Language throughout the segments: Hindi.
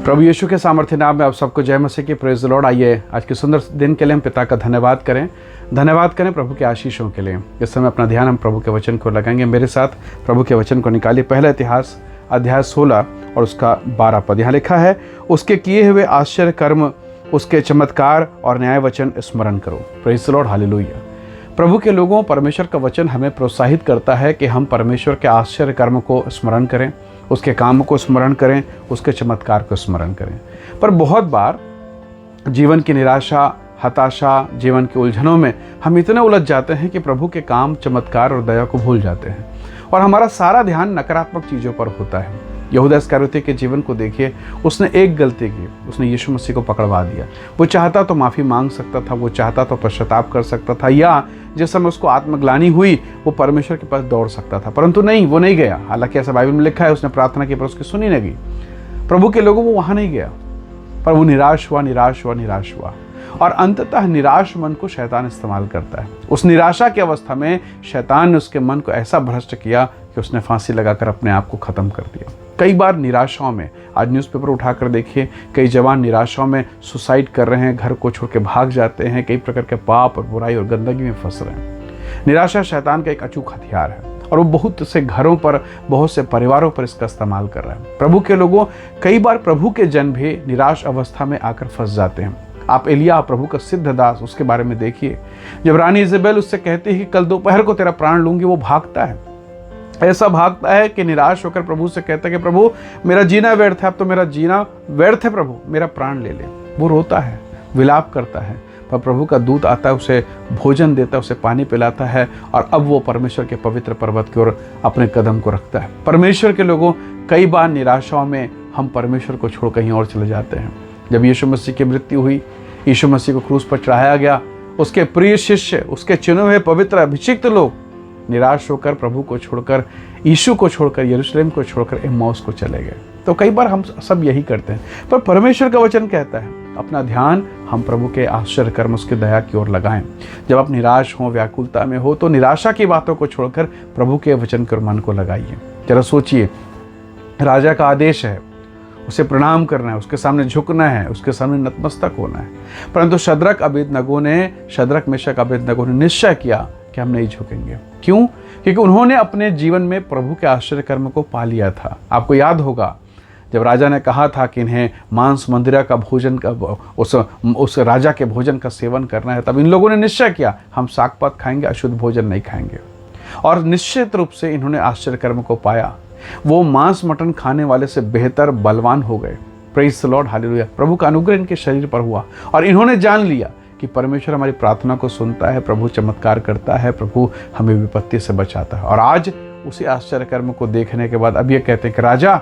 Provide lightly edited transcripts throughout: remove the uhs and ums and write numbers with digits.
प्रभु यीशु के सामर्थ्य नाम में आप सबको जय मसीह की। Praise the Lord. आइए आज के सुंदर दिन के लिए हम पिता का धन्यवाद करें प्रभु के आशीषों के लिए। इस समय अपना ध्यान हम प्रभु के वचन को लगाएंगे। मेरे साथ प्रभु के वचन को निकालिए। पहला इतिहास अध्याय 16 और उसका 12 पद। यहाँ लिखा है, उसके किए हुए आश्चर्य कर्म, उसके चमत्कार और न्याय वचन स्मरण करो। Praise the Lord, hallelujah. प्रभु के लोगों, परमेश्वर का वचन हमें प्रोत्साहित करता है कि हम परमेश्वर के आश्चर्य कर्म को स्मरण करें, उसके काम को स्मरण करें, उसके चमत्कार को स्मरण करें। पर बहुत बार जीवन की निराशा, हताशा, जीवन की उलझनों में हम इतने उलझ जाते हैं कि प्रभु के काम, चमत्कार और दया को भूल जाते हैं और हमारा सारा ध्यान नकारात्मक चीज़ों पर होता है। यहूदा इस्करियोती के जीवन को देखिए। उसने एक गलती की, उसने यीशु मसीह को पकड़वा दिया। वो चाहता तो माफ़ी मांग सकता था, वो चाहता तो पश्चाताप कर सकता था, या जिस समय उसको आत्मग्लानि हुई वो परमेश्वर के पास दौड़ सकता था, परंतु नहीं, वो नहीं गया। हालांकि ऐसा बाइबल में लिखा है, उसने प्रार्थना की पर उसकी सुनी नहीं गई। प्रभु के लोगों, वो वहाँ नहीं गया, पर वो निराश हुआ और अंततः निराश मन को शैतान इस्तेमाल करता है। उस निराशा की अवस्था में शैतान ने उसके मन को ऐसा भ्रष्ट किया कि उसने फांसी लगाकर अपने आप को ख़त्म कर दिया। कई बार निराशाओं में, आज न्यूज़पेपर उठाकर देखिए, कई जवान निराशाओं में सुसाइड कर रहे हैं, घर को छोड़ के भाग जाते हैं, कई प्रकार के पाप और बुराई और गंदगी में फंस रहे हैं। निराशा शैतान का एक अचूक हथियार है और वो बहुत से घरों पर, बहुत से परिवारों पर इसका इस्तेमाल कर रहा है। प्रभु के लोगों, कई बार प्रभु के जन भी निराश अवस्था में आकर फंस जाते हैं। आप एलिया, प्रभु का सिद्ध दास, उसके बारे में देखिए। जब रानी इजेबेल उससे कहती है कि कल दोपहर को तेरा प्राण लूंगी, वो भागता है। ऐसा भागता है कि निराश होकर प्रभु से कहता है कि प्रभु, मेरा जीना व्यर्थ है, अब तो मेरा जीना व्यर्थ है, प्रभु मेरा प्राण ले ले। वो रोता है, विलाप करता है, पर प्रभु का दूत आता है, उसे भोजन देता है, उसे पानी पिलाता है और अब वो परमेश्वर के पवित्र पर्वत की ओर अपने कदम को रखता है। परमेश्वर के लोगों, कई बार निराशाओं में हम परमेश्वर को छोड़ कहीं और चले जाते हैं। जब यीशु मसीह की मृत्यु हुई, यीशु मसीह को क्रूस पर चढ़ाया गया, उसके प्रिय शिष्य, उसके चुने हुए पवित्र अभिषिक्त लोग निराश होकर प्रभु को छोड़कर, यीशु को छोड़कर, यरूशलेम को छोड़कर एम्माउस को चले गए। तो कई बार हम सब यही करते हैं, पर परमेश्वर का वचन कहता है अपना ध्यान हम प्रभु के आश्चर्य कर्म, उसकी दया की ओर लगाएं। जब आप निराश हो, व्याकुलता में हो, तो निराशा की बातों को छोड़कर प्रभु के वचन के मन को लगाइए। जरा सोचिए, राजा का आदेश है, उसे प्रणाम करना है, उसके सामने झुकना है, उसके सामने नतमस्तक होना है। परंतु शद्रक, मेशक, अबेदनगो ने निश्चय किया कि हम नहीं झुकेंगे। क्यों? क्योंकि उन्होंने अपने जीवन में प्रभु के आश्चर्य कर्म को पा लिया था। आपको याद होगा, जब राजा ने कहा था कि इन्हें मांस मंदिरा का भोजन का, उस राजा के भोजन का सेवन करना है, तब इन लोगों ने निश्चय किया हम सागपात खाएंगे, अशुद्ध भोजन नहीं खाएंगे। और निश्चित रूप से इन्होंने आश्चर्य कर्म को पाया। वो मांस मटन खाने वाले से बेहतर बलवान हो गए। Praise the Lord, hallelujah. प्रभु का अनुग्रह इनके शरीर पर हुआ और इन्होंने जान लिया कि परमेश्वर हमारी प्रार्थना को सुनता है, प्रभु चमत्कार करता है, प्रभु हमें विपत्ति से बचाता है। और आज उसी आश्चर्य कर्म को देखने के बाद अब ये कहते हैं कि राजा,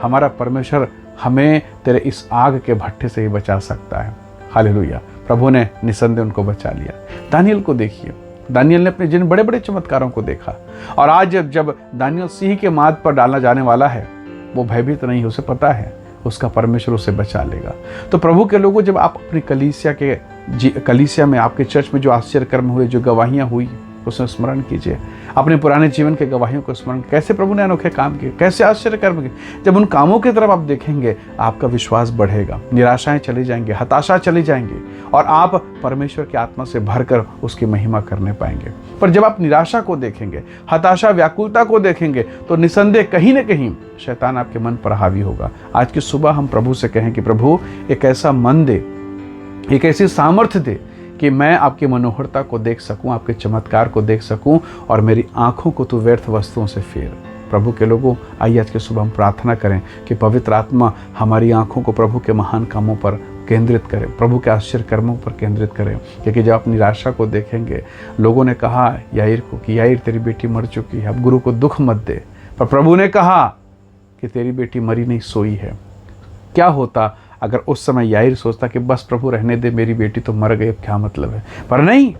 हमारा परमेश्वर हमें तेरे इस आग के भट्ठे से ही बचा सकता है। हालेलुया। प्रभु ने निसंदेह उनको बचा लिया। दानियल को देखिए, दानियल ने अपने जिन बड़े बड़े चमत्कारों को देखा और आज जब दानियल सिंह के माद पर डालना जाने वाला है, वो भयभीत नहीं, उसे पता है उसका परमेश्वर उसे बचा लेगा। तो प्रभु के लोगों, जब आप अपनी कलीसिया में, आपके चर्च में जो आश्चर्य कर्म हुए, जो गवाहियाँ हुई, उसमें स्मरण कीजिए। अपने पुराने जीवन के गवाहियों को स्मरण, कैसे प्रभु ने अनोखे काम किए, कैसे आश्चर्य कर्म किए। जब उन कामों की तरफ आप देखेंगे, आपका विश्वास बढ़ेगा, निराशाएं चली जाएंगी, हताशा चली जाएंगी और आप परमेश्वर की आत्मा से भरकर उसकी महिमा करने पाएंगे। पर जब आप निराशा को देखेंगे, हताशा, व्याकुलता को देखेंगे, तो निसंदेह कहीं न कहीं शैतान आपके मन पर हावी होगा। आज की सुबह हम प्रभु से कहें कि प्रभु, एक ऐसा मन दे, एक ऐसी सामर्थ्य दे कि मैं आपकी मनोहरता को देख सकूं, आपके चमत्कार को देख सकूं और मेरी आंखों को तू व्यर्थ वस्तुओं से फेर। प्रभु के लोगों, आइए आज के सुबह हम प्रार्थना करें कि पवित्र आत्मा हमारी आंखों को प्रभु के महान कामों पर केंद्रित करें, प्रभु के आश्चर्य कर्मों पर केंद्रित करें। क्योंकि जब आप निराशा को देखेंगे, लोगों ने कहा याईर को कि याईर, तेरी बेटी मर चुकी है, अब गुरु को दुख मत दे, पर प्रभु ने कहा कि तेरी बेटी मरी नहीं, सोई है। क्या होता अगर उस समय याईर सोचता कि बस प्रभु रहने दे, मेरी बेटी तो मर गई, अब क्या मतलब है। पर नहीं,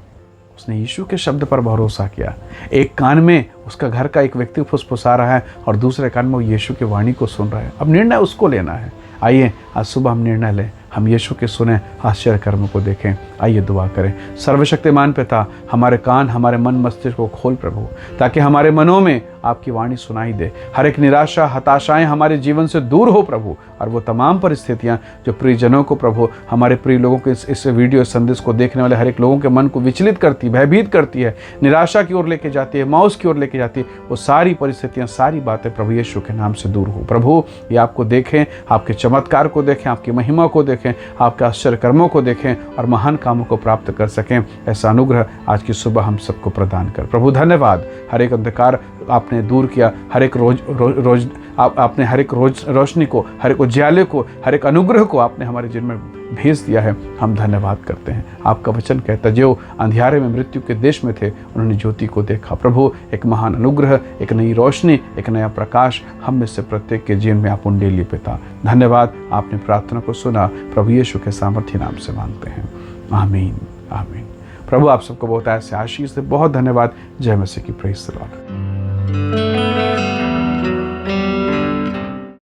उसने यीशु के शब्द पर भरोसा किया। एक कान में उसका घर का एक व्यक्ति फुसफुसा रहा है और दूसरे कान में वो यीशु की वाणी को सुन रहा है। अब निर्णय उसको लेना है। आइए आज सुबह हम निर्णय लें, हम यीशु के सुने आश्चर्य कर्म को देखें। आइए दुआ करें। सर्वशक्तिमान पिता, हमारे कान, हमारे मन मस्तिष्क को खोल प्रभु, ताकि हमारे मनों में आपकी वाणी सुनाई दे। हर एक निराशा, हताशाएं हमारे जीवन से दूर हो प्रभु, और वो तमाम परिस्थितियां जो प्रियजनों को प्रभु, हमारे प्रिय लोगों के इस वीडियो संदेश को देखने वाले हर एक लोगों के मन को विचलित करती, भयभीत करती है, निराशा की ओर लेके जाती है, मौत की ओर लेके जाती है, वो सारी परिस्थितियां, सारी बातें प्रभु यीशु के नाम से दूर हो। प्रभु ये आपको देखें, आपके चमत्कार को देखें, आपकी महिमा को देखें, आपके आश्चर्य कर्मों को देखें और महान कामों को प्राप्त कर सकें। ऐसा अनुग्रह आज की सुबह हम सबको प्रदान कर। प्रभु धन्यवाद, हर एक अंधकार आपने दूर किया, हर एक रोज आपने हर एक रोशनी को, हर एक उज्याले को, हर एक अनुग्रह को आपने हमारे जीवन में भेज दिया है। हम धन्यवाद करते हैं। आपका वचन कहता है, जो अंधियारे में मृत्यु के देश में थे उन्होंने ज्योति को देखा। प्रभु एक महान अनुग्रह, एक नई रोशनी, एक नया प्रकाश हम में से प्रत्येक के जीवन में आप उंडेलिए पिता। धन्यवाद, आपने प्रार्थना को सुना, प्रभु यीशु के सामर्थ्य नाम से मांगते हैं, आमीन आमीन। प्रभु आप सबको बहुत ऐसे आशीष दे। बहुत धन्यवाद। जय मसीह की। Praise the Lord.